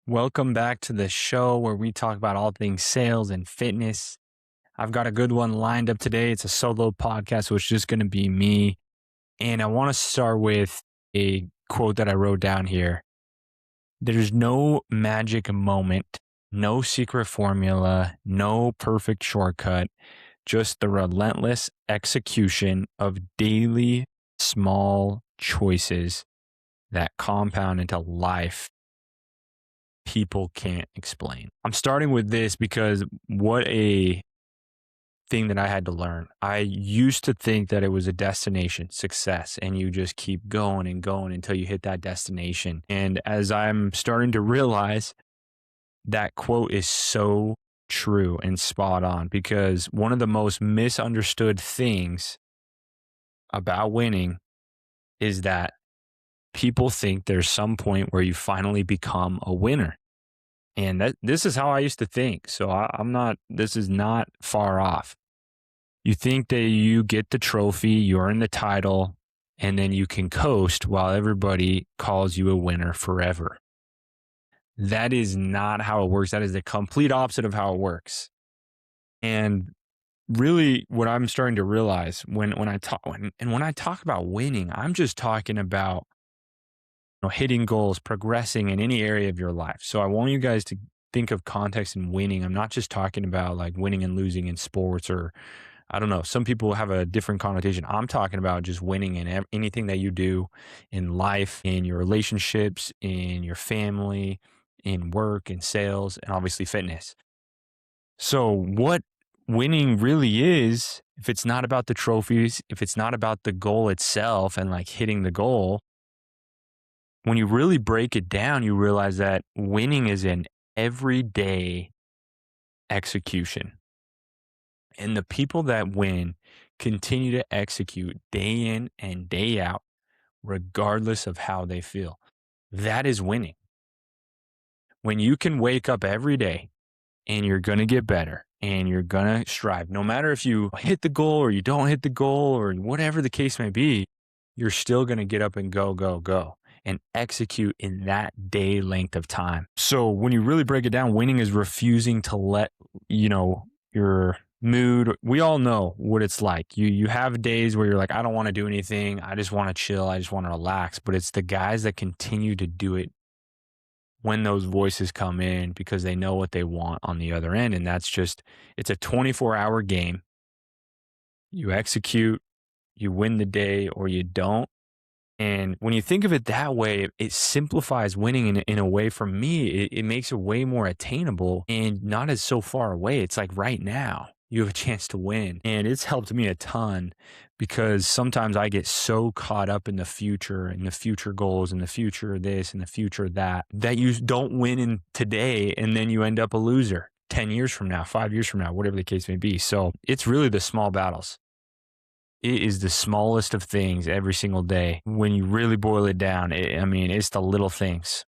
Welcome back to the show where we talk about all things sales and fitness. I've got a good one lined up today. It's a solo podcast, so it's just going to be me. And I want to start with a quote that I wrote down here. There's no magic moment, no secret formula, no perfect shortcut, just the relentless execution of daily small choices that compound into life people can't explain. I'm starting with this because what a thing that I had to learn. I used to think that it was a destination, success, and you just keep going and going until you hit that destination. And as I'm starting to realize, that quote is so true and spot on, because one of the most misunderstood things about winning is that people think there's some point where you finally become a winner. And this is how I used to think. So I'm not, this is not far off. You think that you get the trophy, you earn the title, and then you can coast while everybody calls you a winner forever. That is not how it works. That is the complete opposite of how it works. And really what I'm starting to realize when I talk about winning, I'm just talking about hitting goals, progressing in any area of your life. So I want you guys to think of context in winning. I'm not just talking about like winning and losing in sports, or I don't know. Some people have a different connotation. I'm talking about just winning in anything that you do in life, in your relationships, in your family, in work, in sales, and obviously fitness. So what winning really is, if it's not about the trophies, if it's not about the goal itself and like hitting the goal, when you really break it down, you realize that winning is an everyday execution. And the people that win continue to execute day in and day out, regardless of how they feel. That is winning. When you can wake up every day and you're going to get better and you're going to strive, no matter if you hit the goal or you don't hit the goal or whatever the case may be, you're still going to get up and go, go, go, and execute in that day length of time. So when you really break it down, winning is refusing to let, your mood. We all know what it's like. You have days where you're like, I don't want to do anything. I just want to chill. I just want to relax. But it's the guys that continue to do it when those voices come in because they know what they want on the other end. And that's just, it's a 24-hour game. You execute, you win the day or you don't. And when you think of it that way, it simplifies winning in a way. For me, it makes it way more attainable and not as so far away. It's like right now you have a chance to win. And it's helped me a ton because sometimes I get so caught up in the future and the future goals and the future this and the future that you don't win in today. And then you end up a loser 10 years from now, 5 years from now, whatever the case may be. So it's really the small battles. It is the smallest of things every single day. When you really boil it down, it's the little things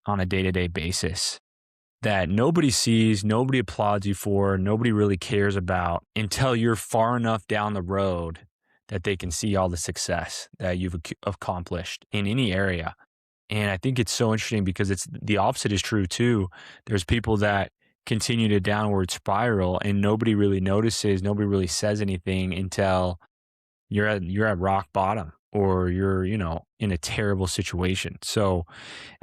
on a day-to-day basis that nobody sees, nobody applauds you for, nobody really cares about until you're far enough down the road that they can see all the success that you've accomplished in any area. And I think it's so interesting because it's the opposite is true too. There's people that continue to downward spiral and nobody really notices, nobody really says anything until you're at rock bottom or you're, in a terrible situation. So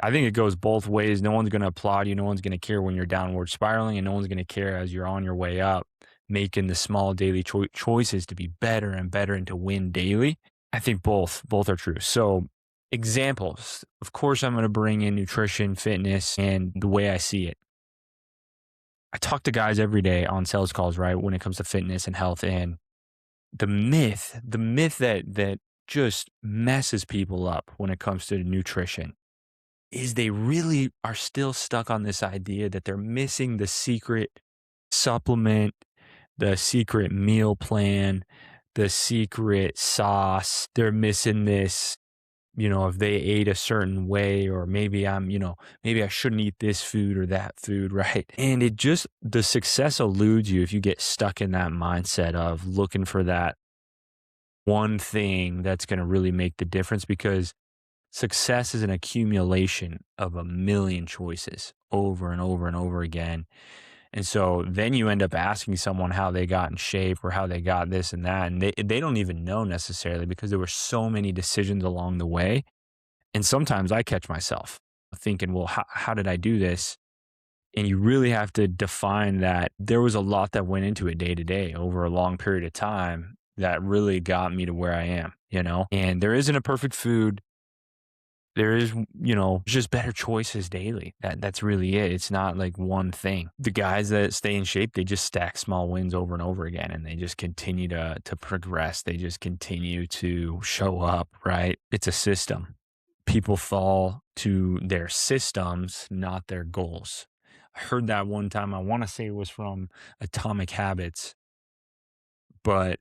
I think it goes both ways. No one's going to applaud you. No one's going to care when you're downward spiraling, and no one's going to care as you're on your way up, making the small daily choices to be better and better and to win daily. I think both are true. So examples, of course, I'm going to bring in nutrition, fitness, and the way I see it. I talk to guys every day on sales calls, right? When it comes to fitness and health, and the myth that just messes people up when it comes to nutrition is they really are still stuck on this idea that they're missing the secret supplement, the secret meal plan, the secret sauce. They're missing this, if they ate a certain way, or maybe maybe I shouldn't eat this food or that food, right? And the success eludes you if you get stuck in that mindset of looking for that one thing that's going to really make the difference, because Success is an accumulation of a million choices over and over and over again. And so then you end up asking someone how they got in shape or how they got this and that. And they don't even know necessarily because there were so many decisions along the way. And sometimes I catch myself thinking, well, how did I do this? And you really have to define that there was a lot that went into it day to day over a long period of time that really got me to where I am, you know? And there isn't a perfect food. There is, just better choices daily. That's really it. It's not like one thing. The guys that stay in shape, they just stack small wins over and over again and they just continue to progress. They just continue to show up, right? It's a system. People fall to their systems, not their goals. I heard that one time. I want to say it was from Atomic Habits, but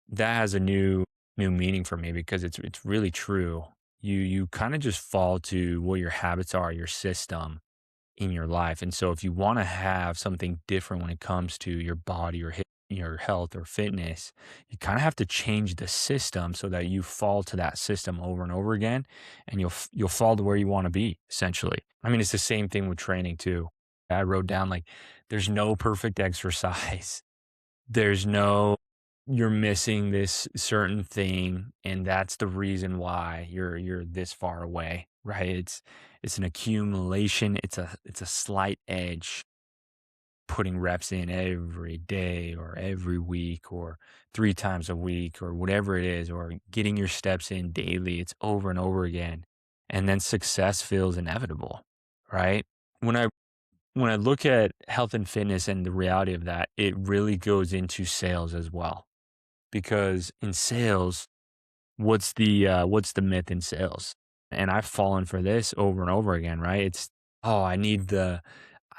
that has a new meaning for me because it's really true. You kind of just fall to what your habits are, your system in your life. And so if you want to have something different when it comes to your body or your health or fitness, you kind of have to change the system so that you fall to that system over and over again and you'll fall to where you want to be essentially. I mean, it's the same thing with training too. I wrote down like there's no perfect exercise. There's no you're missing this certain thing, and that's the reason why you're this far away, right? It's an accumulation. It's a slight edge, putting reps in every day or every week or 3 times a week or whatever it is, or getting your steps in daily. It's over and over again. And then success feels inevitable, right? When I when I look at health and fitness and the reality of that, it really goes into sales as well. Because in sales, what's the myth in sales? And I've fallen for this over and over again, right? It's, oh, I need to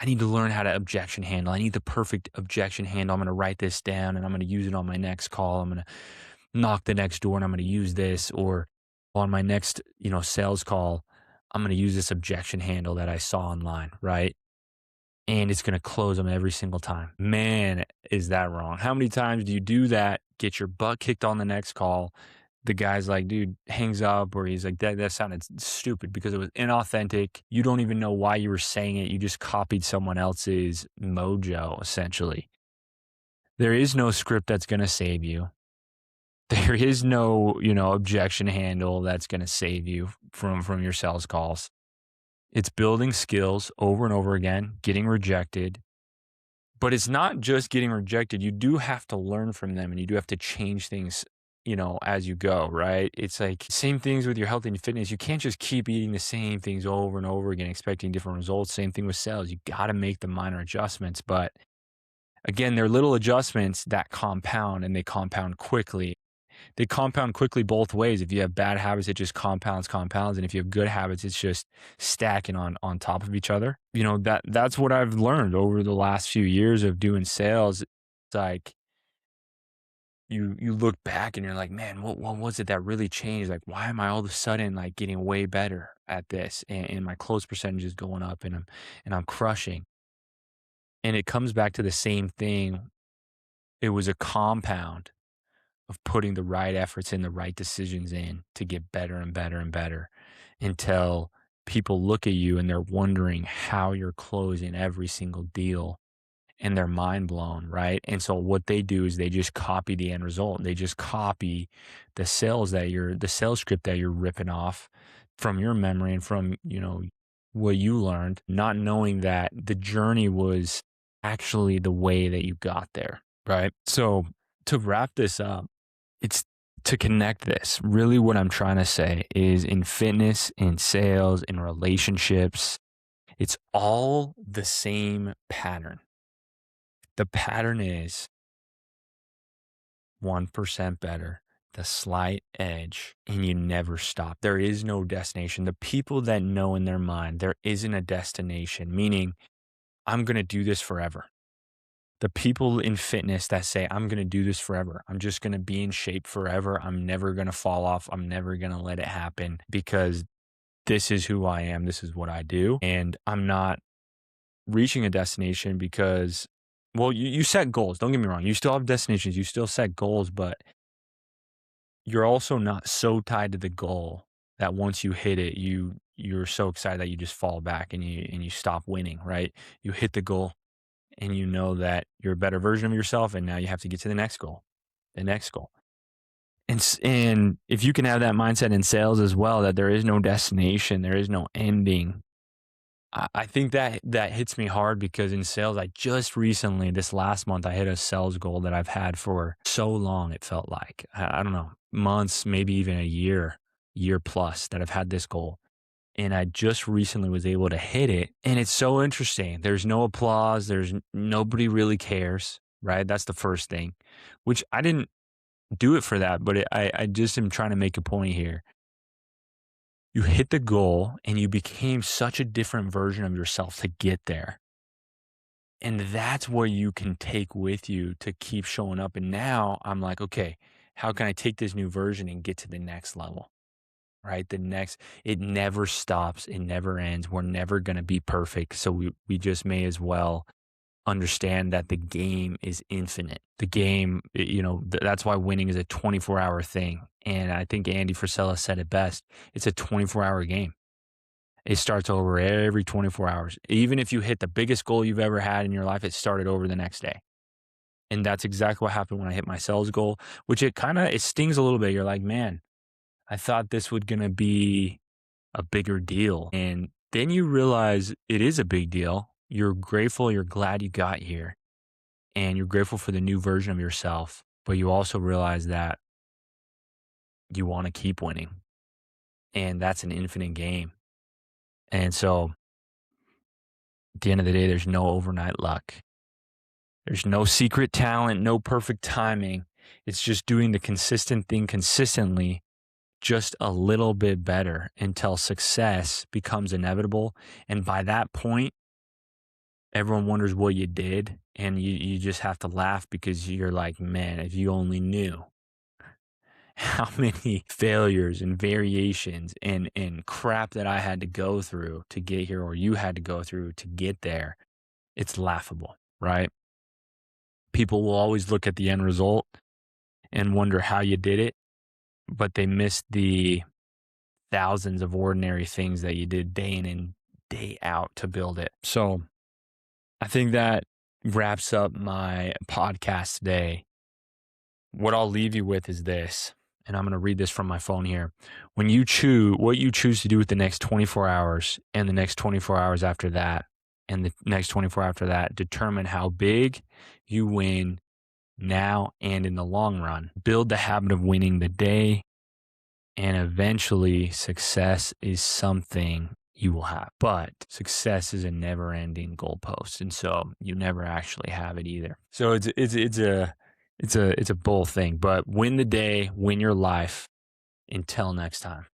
learn how to objection handle. I need the perfect objection handle. I'm going to write this down and I'm going to use it on my next call. I'm going to knock the next door and I'm going to use this, or on my next, sales call, I'm going to use this objection handle that I saw online, right? And it's gonna close them every single time. Man, is that wrong? How many times do you do that, get your butt kicked on the next call? The guy's like, dude, hangs up, or he's like, that sounded stupid because it was inauthentic. You don't even know why you were saying it. You just copied someone else's mojo, essentially. There is no script that's gonna save you. There is no, objection handle that's gonna save you from your sales calls. It's building skills over and over again, getting rejected. But it's not just getting rejected. You do have to learn from them and you do have to change things, as you go, right? It's like same things with your health and fitness. You can't just keep eating the same things over and over again, expecting different results. Same thing with sales. You got to make the minor adjustments. But again, they're little adjustments that compound and they compound quickly. They compound quickly both ways. If you have bad habits, it just compounds. And if you have good habits, it's just stacking on top of each other. That's what I've learned over the last few years of doing sales. It's like you look back and you're like, man, what was it that really changed? Like, why am I all of a sudden like getting way better at this? And my close percentage is going up and I'm crushing. And it comes back to the same thing. It was a compound of putting the right efforts in, the right decisions in to get better and better and better until people look at you and they're wondering how you're closing every single deal and they're mind blown, right? And so what they do is they just copy the end result. They just copy the sales script that you're ripping off from your memory and from, what you learned, not knowing that the journey was actually the way that you got there, right? So to wrap this up, it's to connect this. Really, what I'm trying to say is in fitness, in sales, in relationships, it's all the same pattern. The pattern is 1% better, the slight edge, and you never stop. There is no destination. The people that know in their mind there isn't a destination, meaning I'm going to do this forever. The people in fitness that say, I'm going to do this forever. I'm just going to be in shape forever. I'm never going to fall off. I'm never going to let it happen because this is who I am. This is what I do. And I'm not reaching a destination because, well, you set goals. Don't get me wrong. You still have destinations. You still set goals, but you're also not so tied to the goal that once you hit it, you're so excited that you just fall back and you stop winning, right? You hit the goal and you know that you're a better version of yourself, and now you have to get to the next goal. And if you can have that mindset in sales as well, that there is no destination, there is no ending. I think that that hits me hard because in sales, I just recently, this last month, I hit a sales goal that I've had for so long. It felt like, I don't know, months, maybe even a year plus that I've had this goal. And I just recently was able to hit it. And it's so interesting. There's no applause. Nobody really cares, right? That's the first thing, which I didn't do it for that, but I just am trying to make a point here. You hit the goal and you became such a different version of yourself to get there. And that's what you can take with you to keep showing up. And now I'm like, okay, how can I take this new version and get to the next level? Right? It never stops. It never ends. We're never going to be perfect. So we just may as well understand that the game is infinite. The game, that's why winning is a 24-hour thing. And I think Andy Frisella said it best. It's a 24-hour game. It starts over every 24 hours. Even if you hit the biggest goal you've ever had in your life, it started over the next day. And that's exactly what happened when I hit my sales goal, which it stings a little bit. You're like, man, I thought this would gonna be a bigger deal. And then you realize it is a big deal. You're grateful, you're glad you got here, and you're grateful for the new version of yourself. But you also realize that you want to keep winning. And that's an infinite game. And so at the end of the day, there's no overnight luck. There's no secret talent, no perfect timing. It's just doing the consistent thing consistently, just a little bit better until success becomes inevitable. And by that point, everyone wonders what you did. And you just have to laugh because you're like, man, if you only knew how many failures and variations and crap that I had to go through to get here, or you had to go through to get there, it's laughable, right? People will always look at the end result and wonder how you did it, but they miss the thousands of ordinary things that you did day in and day out to build it. So I think that wraps up my podcast today. What I'll leave you with is this, and I'm going to read this from my phone here. When you choose what you choose to do with the next 24 hours and the next 24 hours after that, and the next 24 after that, determine how big you win now and in the long run. Build the habit of winning the day, and eventually success is something you will have. But success is a never-ending goalpost, and so you never actually have it either. So it's a both thing. But win the day, win your life. Until next time.